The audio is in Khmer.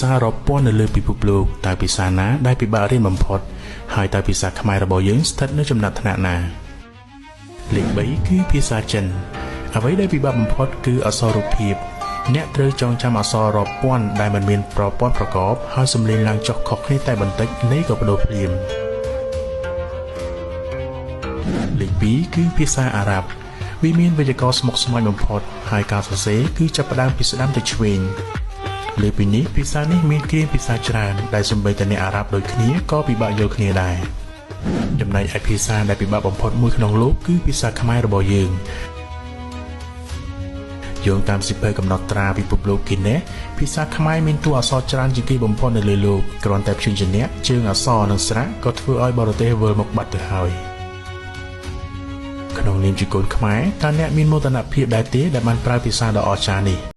សាររាប់ពាន់នៅលើពិភពលោកតើភាសាណាដែលពិបាករៀនបំផុតហើយតើភាសាខ្មែររបស់យើងស្ថិតនៅចំណាត់ថ្នាក់ណាលេខ3គឺភាសាចិនអ្វីដែលពិបាកបំផុតគឺអក្សររូបភាពអ្នកត្រូវចងចាំអក្សររាប់ពាន់ដែលមិនមានប្រព័ន្ធប្រកបហើយសំឡេងឡើងចុះខុសគ្នាតែបន្តិចនៃក៏បដូរភ្លាមលេខ2គឺភាសាអារ៉ាប់វាមានវេយ្យាករណ៍ស្មុគស្មាញបំផុតហើយការសរសេរគឺចាប់ផ្ដើមពីស្ដាំទៅឆ្វេងលើពីនេះភាសានេះមានគ្រាមភាសាច្រើនដែលសូម្បីតែអ្នកអារ៉ាប់ដូចគ្នាក៏ពិបាកយល់គ្នាដែរចំណែកឯភាសាដែលពិបាកបំផុតមួយក្នុងលោកគឺភាសាខ្មែររបស់យើងយោងតាមសៀវភៅកំណត់ត្រាពិភពលោក Guinness ភាសាខ្មែរមានតួអក្សរច្រើនជាងគេបំផុតនៅលើលោកគ្រាន់តែព្យញ្ជនៈជើងអក្សរនិងស្រៈក៏ធ្វើឲ្យបរទេសវិលមកបាត់ទៅហើយក្នុងនាមជាកូនខ្មែរតើអ្នកមានមោទនភាពដែរទេដែលបានប្រើភាសាដ៏អស្ចារ្យនេះ